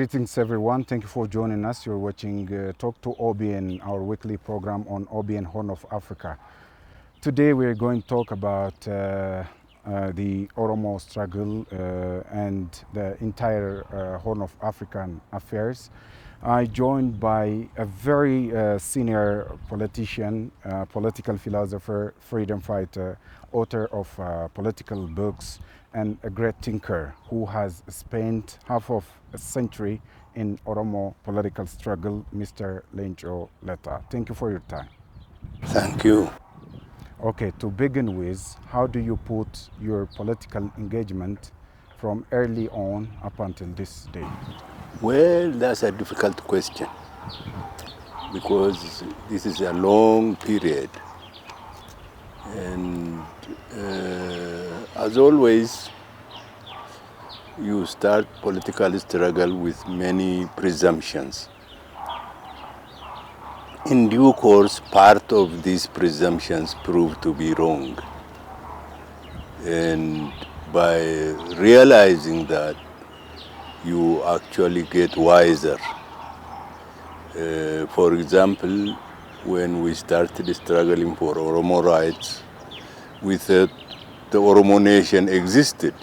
Greetings everyone, thank you for joining us. You're watching Talk to OBN, our weekly program on OBN Horn of Africa. Today we're going to talk about the Oromo struggle and the entire Horn of African affairs. I joined by a very senior politician, political philosopher, freedom fighter, author of political books, and a great thinker who has spent half of a century in Oromo political struggle, Mr. Lencho Leta. Thank you for your time. Thank you. Okay, to begin with, how do you put your political engagement from early on up until this day? Well, that's a difficult question because this is a long period. And as always, you start political struggle with many presumptions. In due course, part of these presumptions prove to be wrong. And by realizing that, you actually get wiser. For example, when we started struggling for Oromo rights, we thought the Oromo nation existed.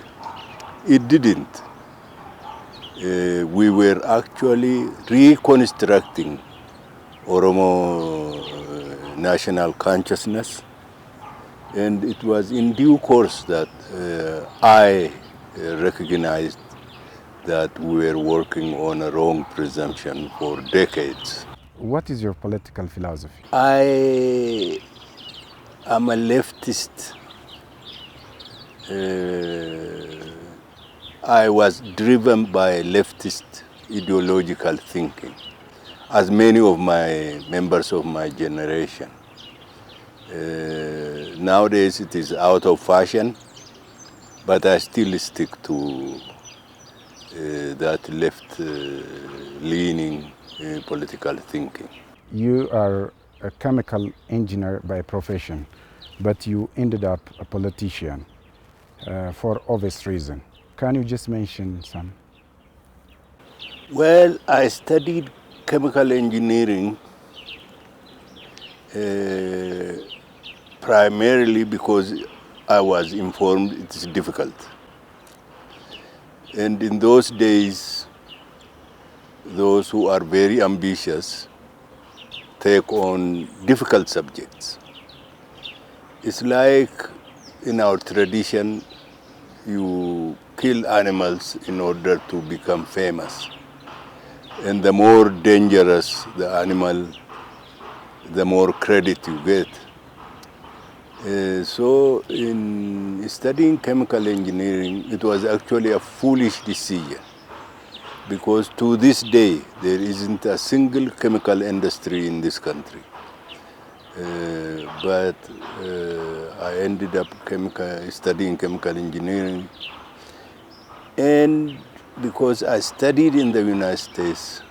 It didn't. We were actually reconstructing Oromo national consciousness, and it was in due course that I recognized that we were working on a wrong presumption for decades. What is your political philosophy? I am a leftist. I was driven by leftist ideological thinking, as many of my members of my generation. Nowadays it is out of fashion, but I still stick to that left-leaning political thinking. You are a chemical engineer by profession, but you ended up a politician for obvious reason. Can you just mention some? Well, I studied chemical engineering primarily because I was informed it's difficult. And in those days, those who are very ambitious take on difficult subjects. It's like in our tradition, you kill animals in order to become famous. And the more dangerous the animal, the more credit you get. So in studying chemical engineering, it was actually a foolish decision because to this day, there isn't a single chemical industry in this country. But I ended up studying chemical engineering, and because I studied in the United States,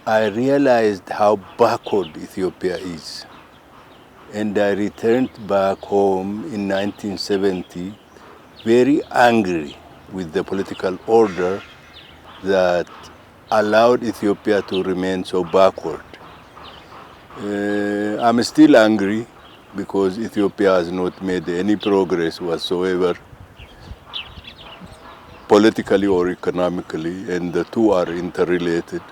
I realized how backward Ethiopia is. And I returned back home in 1970 very angry with the political order that allowed Ethiopia to remain so backward. I'm still angry because Ethiopia has not made any progress whatsoever, politically or economically, and the two are interrelated.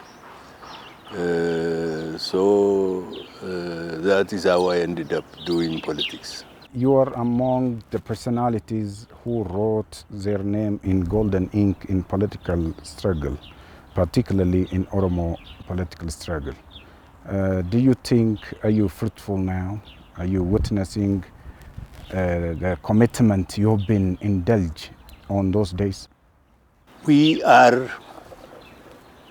That is how I ended up doing politics. You are among the personalities who wrote their name in golden ink in political struggle, particularly in Oromo political struggle. Do you think, are you fruitful now? Are you witnessing the commitment you've been indulged on those days? We are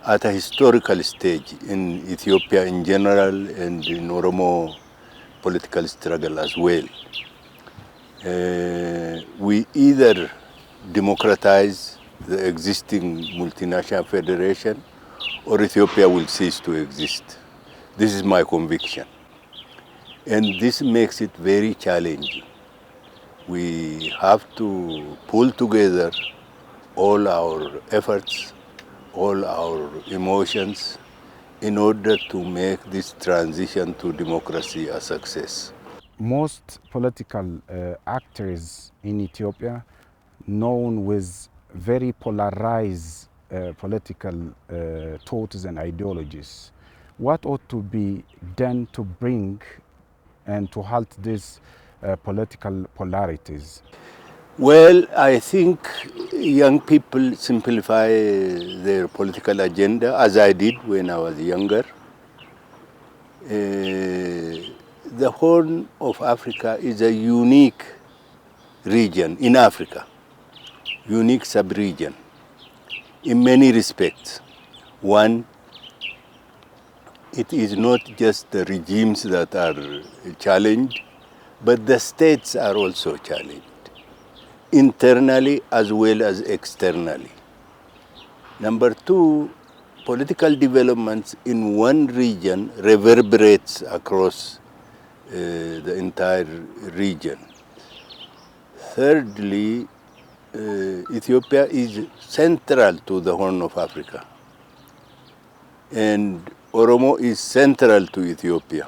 at a historical stage in Ethiopia in general and in Oromo political struggle as well. We either democratize the existing multinational federation or Ethiopia will cease to exist. This is my conviction. And this makes it very challenging. We have to pull together all our efforts, all our emotions in order to make this transition to democracy a success. Most political actors in Ethiopia known with very polarized political thoughts and ideologies. What ought to be done to bring and to halt these political polarities? Well, I think young people simplify their political agenda, as I did when I was younger. The Horn of Africa is a unique region in Africa, unique sub-region in many respects. One, it is not just the regimes that are challenged, but the states are also challenged, internally as well as externally. Number two, political developments in one region reverberates across the entire region. Thirdly, Ethiopia is central to the Horn of Africa, and Oromo is central to Ethiopia.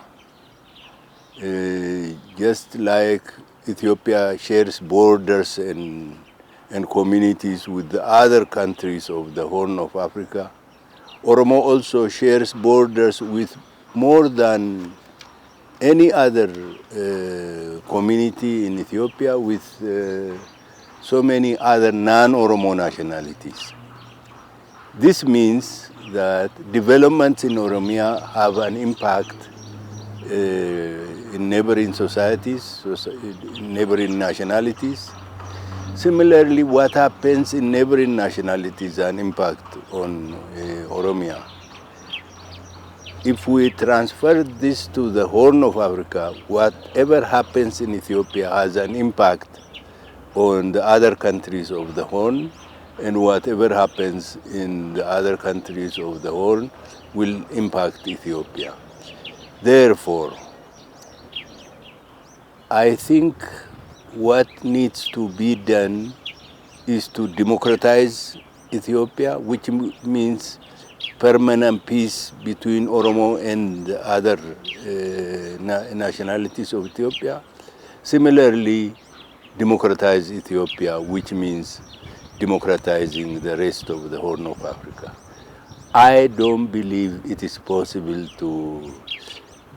Just like Ethiopia shares borders and communities with the other countries of the Horn of Africa, Oromo also shares borders with more than any other community in Ethiopia, with so many other non-Oromo nationalities. This means that developments in Oromia have an impact in neighboring societies, neighboring nationalities. Similarly, what happens in neighboring nationalities has an impact on Oromia. If we transfer this to the Horn of Africa, whatever happens in Ethiopia has an impact on the other countries of the Horn, and whatever happens in the other countries of the Horn will impact Ethiopia. Therefore, I think what needs to be done is to democratize Ethiopia, which means permanent peace between Oromo and the other nationalities of Ethiopia. Similarly, democratize Ethiopia, which means democratizing the rest of the Horn of Africa. I don't believe it is possible to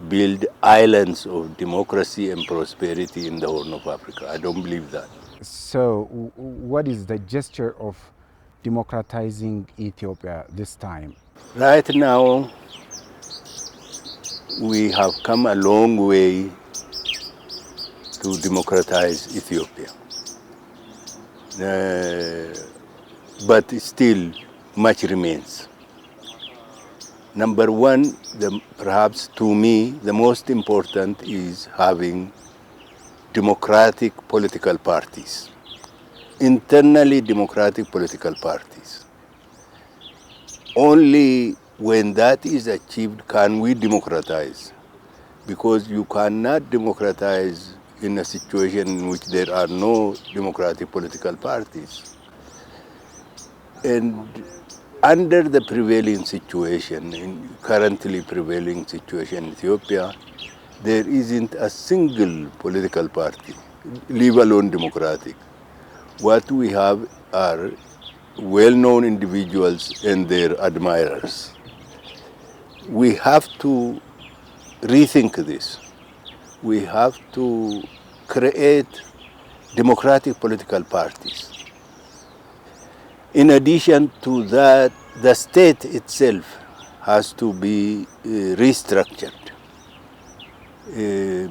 build islands of democracy and prosperity in the Horn of Africa. I don't believe that. So, what is the gesture of democratizing Ethiopia this time? Right now, we have come a long way to democratize Ethiopia. But still, much remains. Number one, perhaps to me, the most important is having democratic political parties, internally democratic political parties. Only when that is achieved can we democratize, because you cannot democratize in a situation in which there are no democratic political parties. And under the prevailing situation, currently prevailing situation in Ethiopia, there isn't a single political party, leave alone democratic. What we have are well-known individuals and their admirers. We have to rethink this. We have to create democratic political parties. In addition to that, the state itself has to be restructured.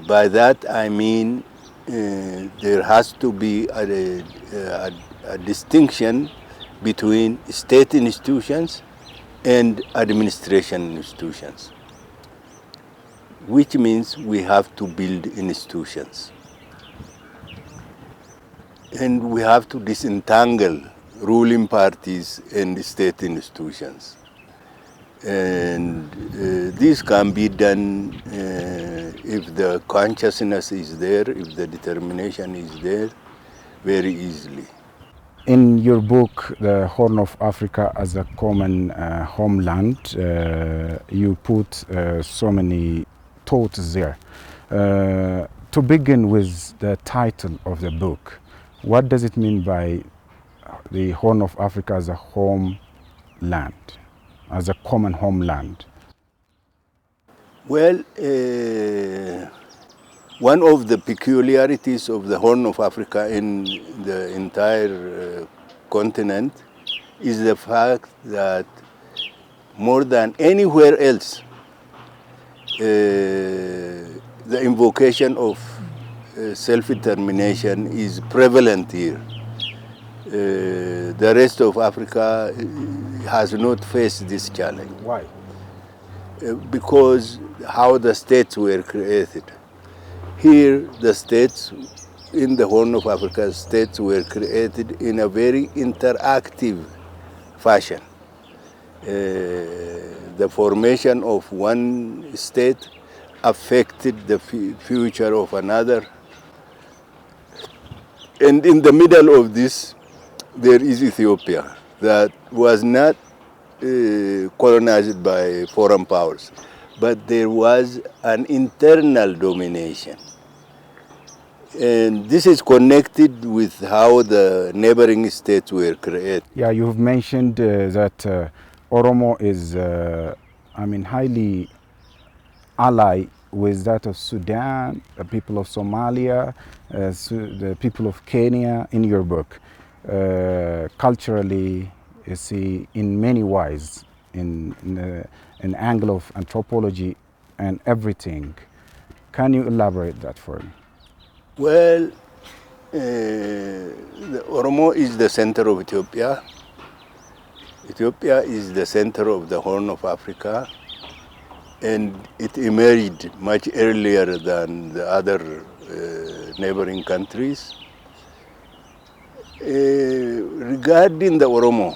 By that I mean there has to be a distinction between state institutions and administration institutions, which means we have to build institutions. And we have to disentangle ruling parties and state institutions. And this can be done if the consciousness is there, if the determination is there, very easily. In your book, The Horn of Africa as a Common Homeland, you put so many thoughts there. To begin with the title of the book, what does it mean by the Horn of Africa as a homeland, as a common homeland? Well, one of the peculiarities of the Horn of Africa in the entire continent is the fact that more than anywhere else, the invocation of self-determination is prevalent here. The rest of Africa has not faced this challenge. Why? Because how the states were created. Here, the states in the Horn of Africa, states were created in a very interactive fashion. The formation of one state affected the future of another. And in the middle of this, there is Ethiopia that was not colonized by foreign powers, but there was an internal domination. And this is connected with how the neighboring states were created. Yeah, you've mentioned that Oromo is, highly allied with that of Sudan, the people of Somalia, the people of Kenya in your book. Culturally, you see, in many ways, in an angle of anthropology and everything. Can you elaborate that for me? Well, the Oromo is the center of Ethiopia. Ethiopia is the center of the Horn of Africa, and it emerged much earlier than the other neighboring countries. Regarding the Oromo,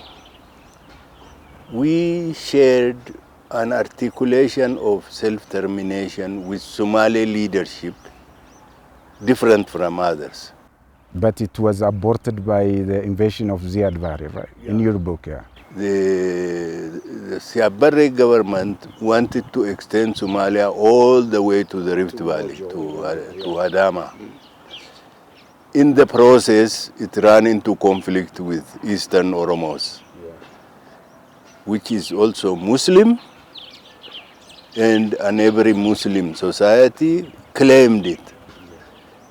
we shared an articulation of self-determination with Somali leadership, different from others. But it was aborted by the invasion of Ziad Barre, right? Yeah. In your book, yeah. The Siad Barre government wanted to extend Somalia all the way to the Rift Valley, to Adama. In the process, it ran into conflict with Eastern Oromos, which is also Muslim, and a neighboring Muslim society claimed it.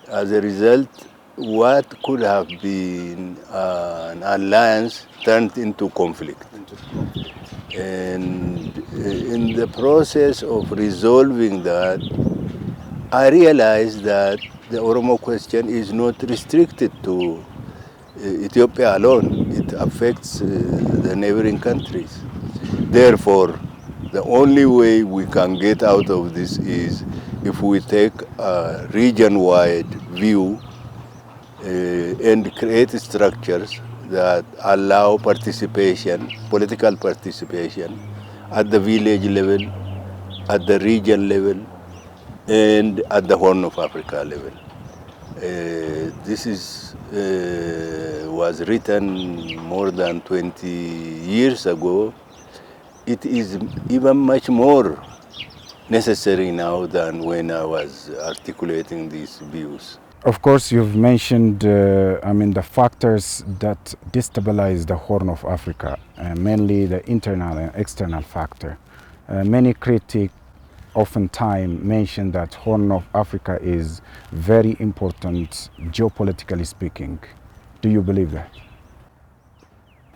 As a result, what could have been an alliance turned into conflict. And in the process of resolving that, I realized that the Oromo question is not restricted to Ethiopia alone. It affects the neighboring countries. Therefore, the only way we can get out of this is if we take a region-wide view and create structures that allow participation, political participation, at the village level, at the region level, and at the Horn of Africa level. This was written more than 20 years ago. It is even much more necessary now than when I was articulating these views. Of course, you've mentioned, the factors that destabilize the Horn of Africa, mainly the internal and external factor. Many critics oftentimes mention that Horn of Africa is very important geopolitically speaking. Do you believe that?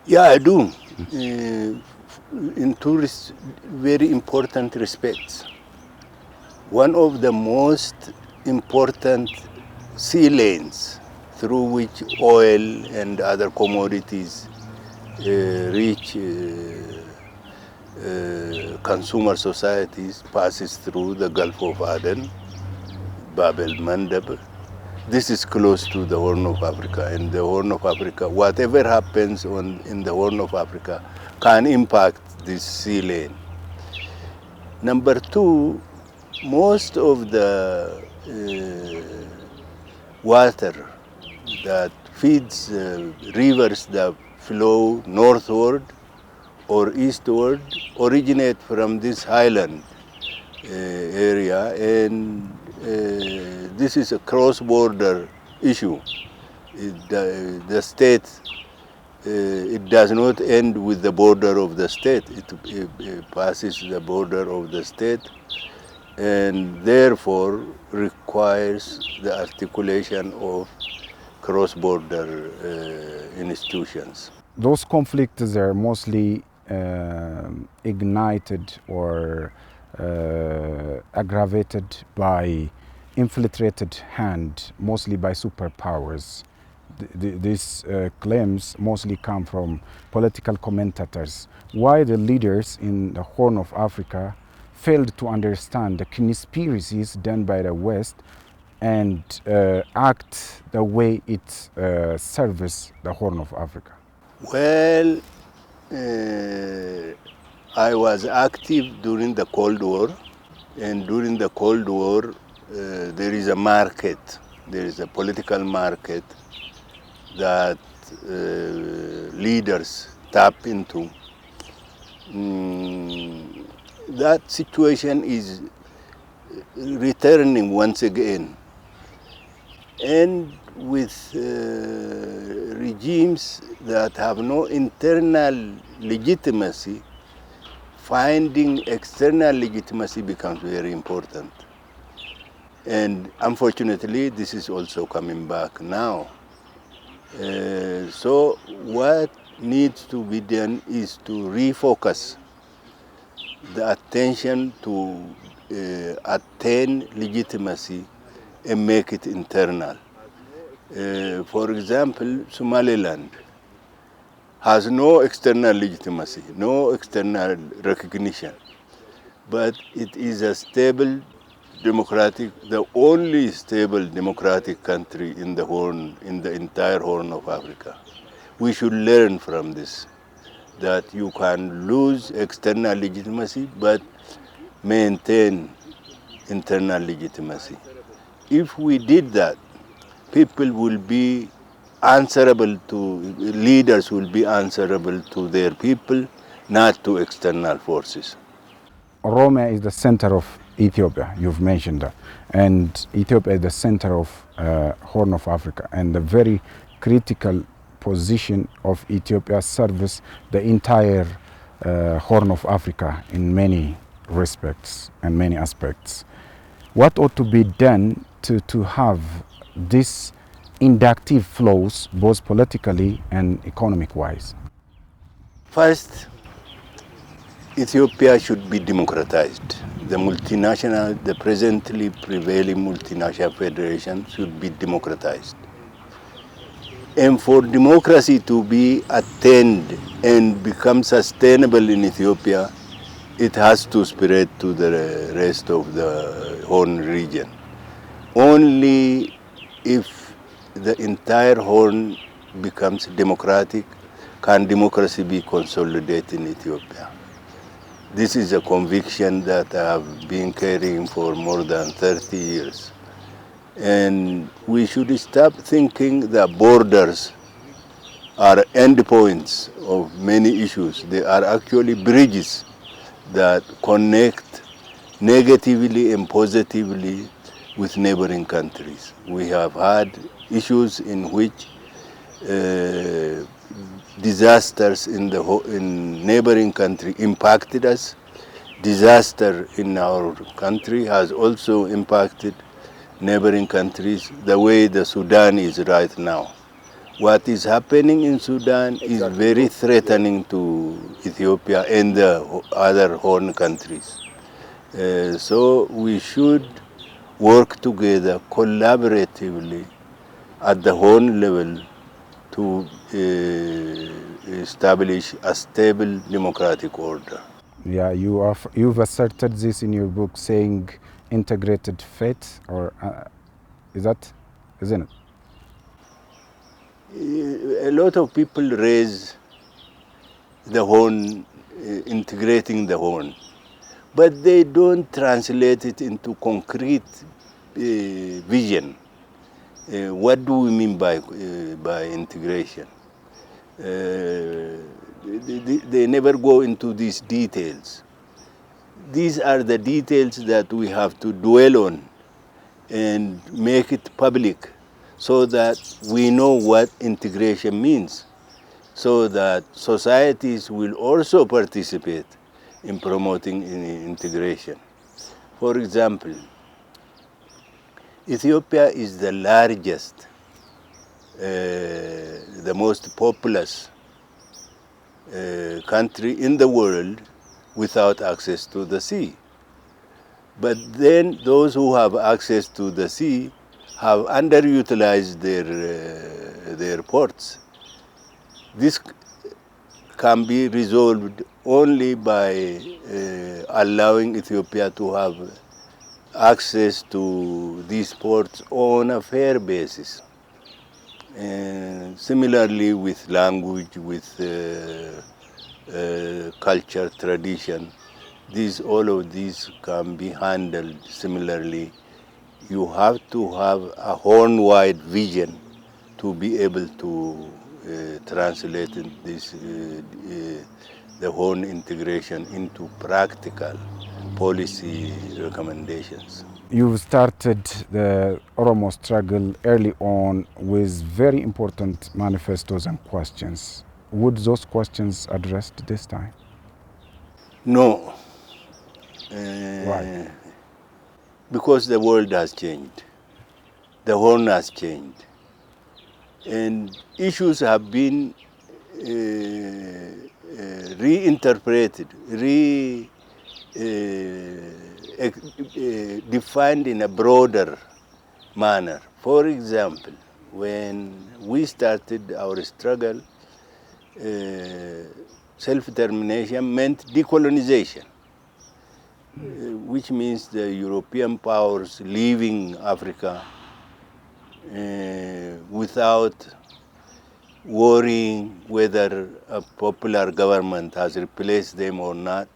Yeah, I do. In two very important respects. One of the most important sea lanes through which oil and other commodities reach consumer societies passes through the Gulf of Aden, Bab el-Mandeb. This is close to the Horn of Africa, and the Horn of Africa, whatever happens in the Horn of Africa can impact this sea lane. Number two, most of the water that feeds rivers that flow northward or eastward, originate from this highland area, and this is a cross-border issue. The state, it does not end with the border of the state. It passes the border of the state, and therefore requires the articulation of cross-border institutions. Those conflicts are mostly ignited or aggravated by infiltrated hand, mostly by superpowers. These claims mostly come from political commentators. Why the leaders in the Horn of Africa failed to understand the conspiracies done by the West and act the way it serves the Horn of Africa? Well, I was active during the Cold War, and during the Cold War there is a market, there is a political market that leaders tap into. That situation is returning once again, and with regimes that have no internal legitimacy, finding external legitimacy becomes very important. And unfortunately, this is also coming back now. So what needs to be done is to refocus the attention to attain legitimacy and make it internal. For example, Somaliland has no external legitimacy, no external recognition, but it is a stable democratic, the only stable democratic country in the Horn, in the entire Horn of Africa. We should learn from this, that you can lose external legitimacy but maintain internal legitimacy. If we did that, people will be answerable to, leaders will be answerable to their people, not to external forces. Oromia is the center of Ethiopia, you've mentioned that, and Ethiopia is the center of Horn of Africa, and the very critical position of Ethiopia serves the entire Horn of Africa in many respects and many aspects. What ought to be done to have these inductive flows, both politically and economic-wise? First, Ethiopia should be democratized. The multinational, the presently prevailing multinational federation should be democratized. And for democracy to be attained and become sustainable in Ethiopia, it has to spread to the rest of the Horn region. Only if the entire Horn becomes democratic can democracy be consolidated in Ethiopia. This is a conviction that I have been carrying for more than 30 years. And we should stop thinking that borders are endpoints of many issues. They are actually bridges that connect negatively and positively with neighboring countries. We have had issues in which disasters in neighboring country impacted us. Disaster in our country has also impacted neighboring countries the way the Sudan is right now. What is happening in Sudan is very threatening to Ethiopia and the other Horn countries. So we should work together collaboratively at the Horn level to establish a stable democratic order. Yeah, you've asserted this in your book, saying integrated fate, or isn't it? A lot of people raise the Horn, integrating the Horn, but they don't translate it into concrete vision. What do we mean by integration? They never go into these details. These are the details that we have to dwell on and make it public so that we know what integration means, so that societies will also participate in promoting integration. For example, Ethiopia is the largest, the most populous country in the world without access to the sea. But then those who have access to the sea have underutilized their ports. This can be resolved only by allowing Ethiopia to have access to these ports on a fair basis. And similarly with language, with culture, tradition, all of these can be handled similarly. You have to have a horn-wide vision to be able to translate this, the Horn integration into practical policy recommendations. You started the Oromo struggle early on with very important manifestos and questions. Would those questions addressed this time? No. Why? Because the world has changed. The Horn has changed. And issues have been reinterpreted, defined in a broader manner. For example, when we started our struggle, self-determination meant decolonization, which means the European powers leaving Africa without worrying whether a popular government has replaced them or not.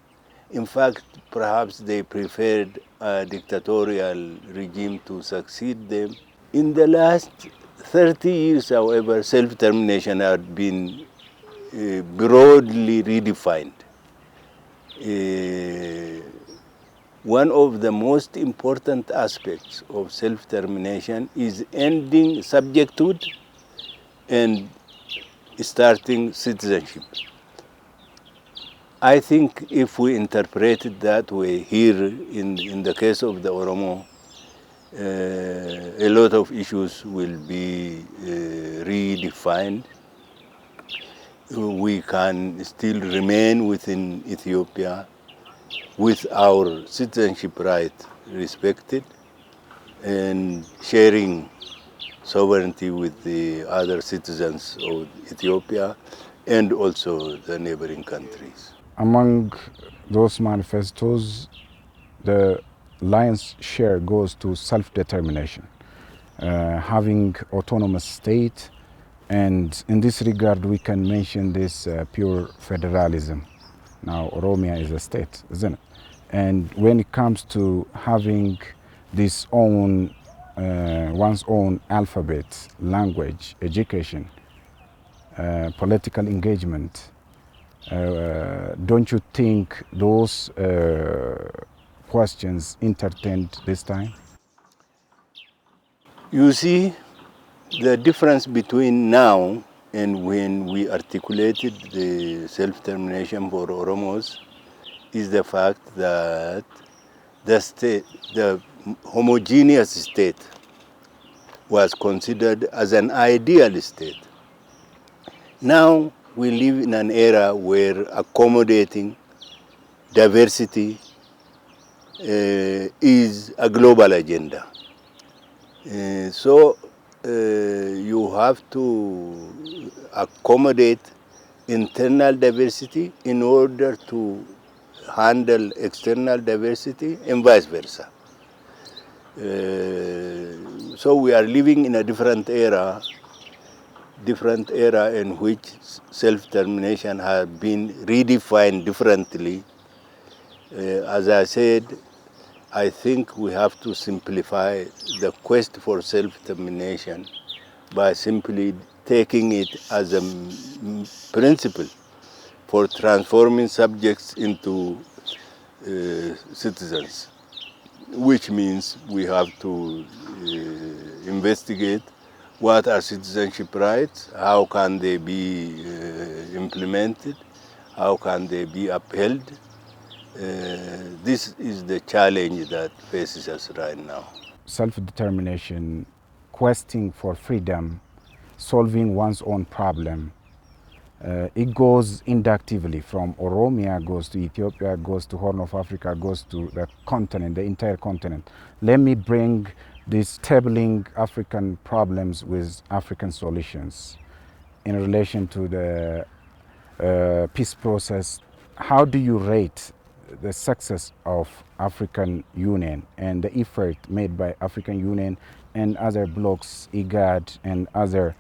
In fact, perhaps they preferred a dictatorial regime to succeed them. In the last 30 years, however, self-determination has been broadly redefined. One of the most important aspects of self-determination is ending subjecthood and starting citizenship. I think if we interpret it that way here, in the case of the Oromo, a lot of issues will be redefined. We can still remain within Ethiopia with our citizenship right respected and sharing sovereignty with the other citizens of Ethiopia and also the neighboring countries. Among those manifestos, the lion's share goes to self-determination, having autonomous state, and in this regard we can mention this pure federalism. Now Oromia is a state, isn't it? And when it comes to having this own, one's own alphabet, language, education, political engagement, don't you think those questions entertained this time? You see, the difference between now and when we articulated the self-determination for Oromos is the fact that the homogeneous state was considered as an ideal state. Now we live in an era where accommodating diversity is a global agenda. So you have to accommodate internal diversity in order to handle external diversity and vice versa. So we are living in a different era in which self-determination has been redefined differently. As I said, I think we have to simplify the quest for self-determination by simply taking it as a principle for transforming subjects into citizens, which means we have to investigate what are citizenship rights, how can they be implemented, how can they be upheld. This is the challenge that faces us right now. Self-determination, questing for freedom, solving one's own problem. It goes inductively from Oromia, goes to Ethiopia, goes to Horn of Africa, goes to the continent, the entire continent. Let me bring these tabling African problems with African solutions in relation to the peace process. How do you rate the success of African Union and the effort made by African Union and other blocs, IGAD and other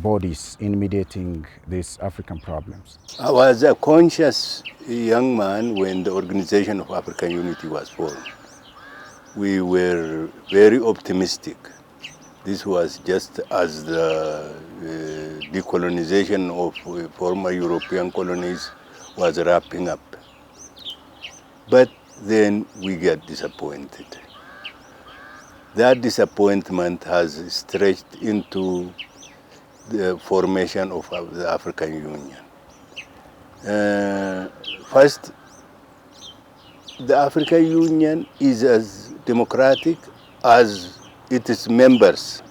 bodies in mediating these African problems? I was a conscious young man when the Organization of African Unity was formed. We were very optimistic. This was just as the decolonization of former European colonies was wrapping up. But then we get disappointed. That disappointment has stretched into the formation of the African Union. First, the African Union is as democratic as its members.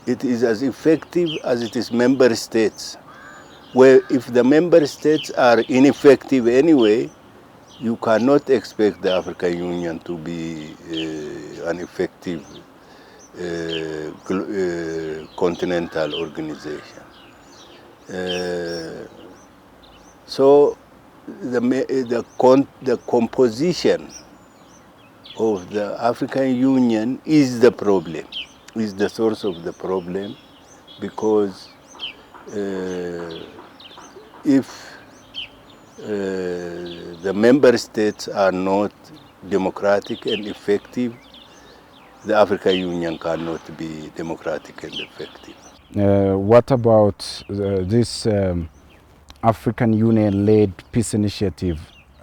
It is as effective as its member states. Where if the member states are ineffective anyway, you cannot expect the African Union to be an effective continental organization. So the composition of the African Union is the problem, is the source of the problem, because if the member states are not democratic and effective, the African Union cannot be democratic and effective. What about this African Union-led peace initiative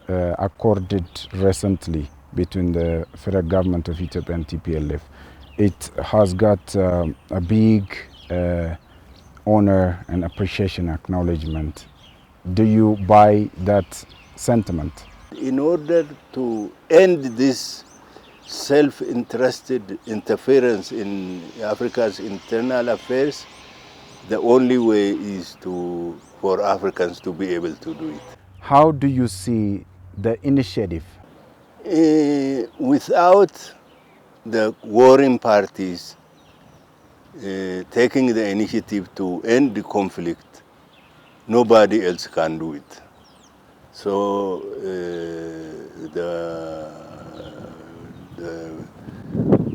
accorded recently between the federal government of Ethiopia and TPLF? It has got a big honor and appreciation acknowledgement. Do you buy that sentiment? In order to end this self-interested interference in Africa's internal affairs, the only way is for Africans to be able to do it. How do you see the initiative? Without the warring parties taking the initiative to end the conflict, nobody else can do it. So the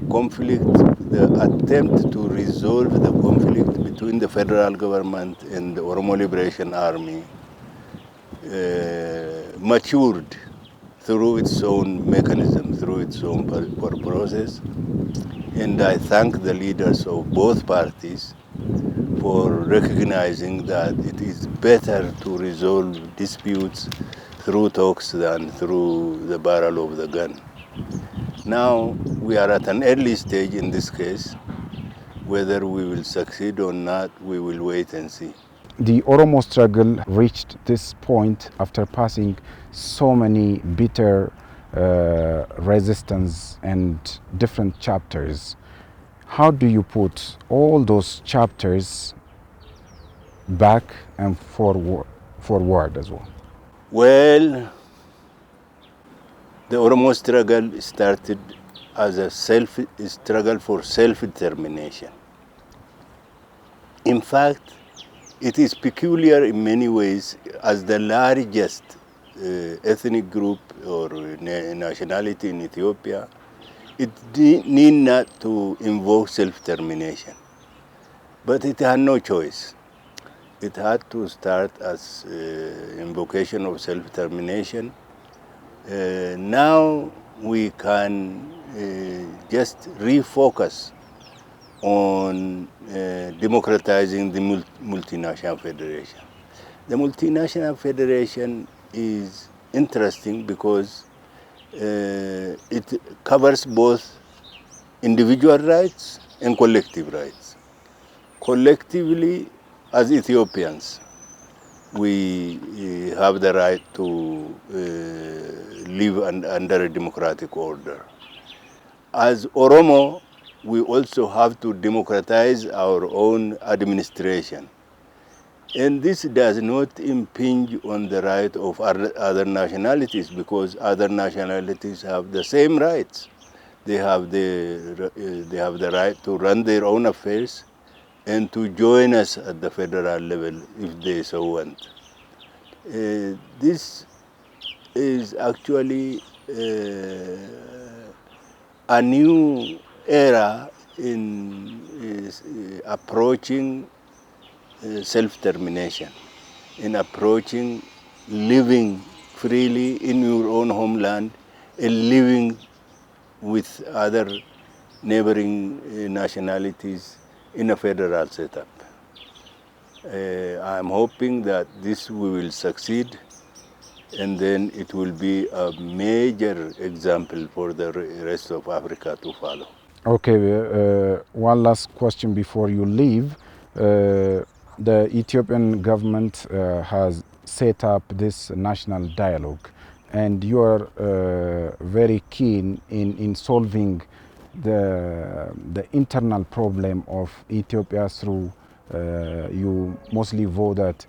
conflict, the attempt to resolve the conflict between the federal government and the Oromo Liberation Army matured through its own mechanism, through its own process. And I thank the leaders of both parties for recognizing that it is better to resolve disputes through talks than through the barrel of the gun. Now we are at an early stage in this case. Whether we will succeed or not, we will wait and see. The Oromo struggle reached this point after passing so many bitter resistance and different chapters. How do you put all those chapters back and forward as well? Well, the Oromo struggle started as a struggle for self-determination. In fact, it is peculiar in many ways. As the largest ethnic group or nationality in Ethiopia, it need not to invoke self-determination. But it had no choice. It had to start as invocation of self-determination. Now we can just refocus on democratizing the multinational federation. The multinational federation is interesting because it covers both individual rights and collective rights. Collectively, as Ethiopians, we have the right to live under a democratic order. As Oromo, we also have to democratize our own administration. And this does not impinge on the right of other nationalities, because other nationalities have the same rights. They have the right to run their own affairs and to join us at the federal level if they so want. This is actually a new era in approaching self-determination, in approaching living freely in your own homeland and living with other neighboring nationalities in a federal setup. I'm hoping that this we will succeed, and then it will be a major example for the rest of Africa to follow. Okay, one last question before you leave. The Ethiopian government has set up this national dialogue, and you are very keen in solving the internal problem of Ethiopia through you mostly vote that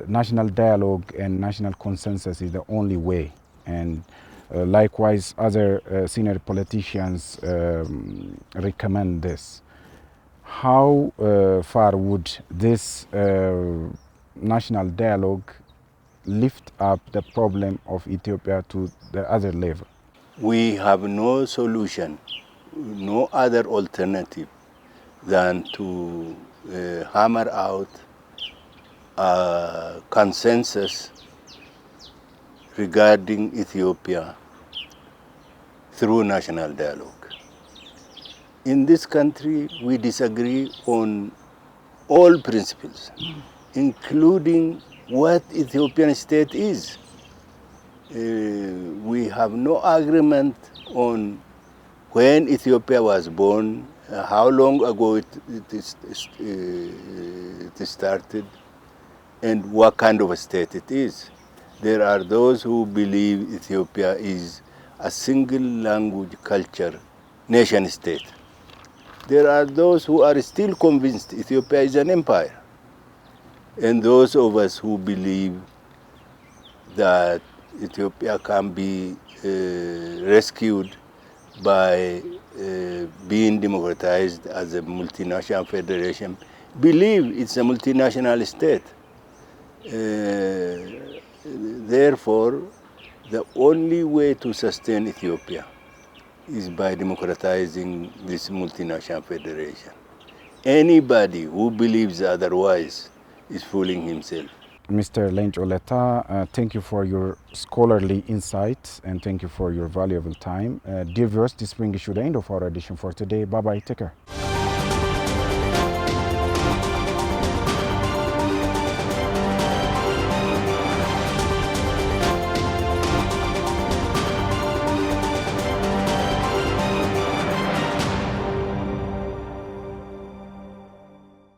national dialogue and national consensus is the only way, and likewise other senior politicians recommend this. How far would this national dialogue lift up the problem of Ethiopia to the other level? We have no solution, no other alternative than to hammer out a consensus regarding Ethiopia through national dialogue. In this country, we disagree on all principles, including what Ethiopian state is. We have no agreement on when Ethiopia was born, how long ago it started, and what kind of a state it is. There are those who believe Ethiopia is a single language, culture, nation state. There are those who are still convinced Ethiopia is an empire. And those of us who believe that Ethiopia can be rescued by being democratized as a multinational federation, believe it's a multinational state. Therefore, the only way to sustain Ethiopia is by democratizing this multinational federation. Anybody who believes otherwise is fooling himself. Mr. Lencho Leta, thank you for your scholarly insights and thank you for your valuable time. Dear viewers, this brings you to the end of our edition for today. Bye-bye, take care.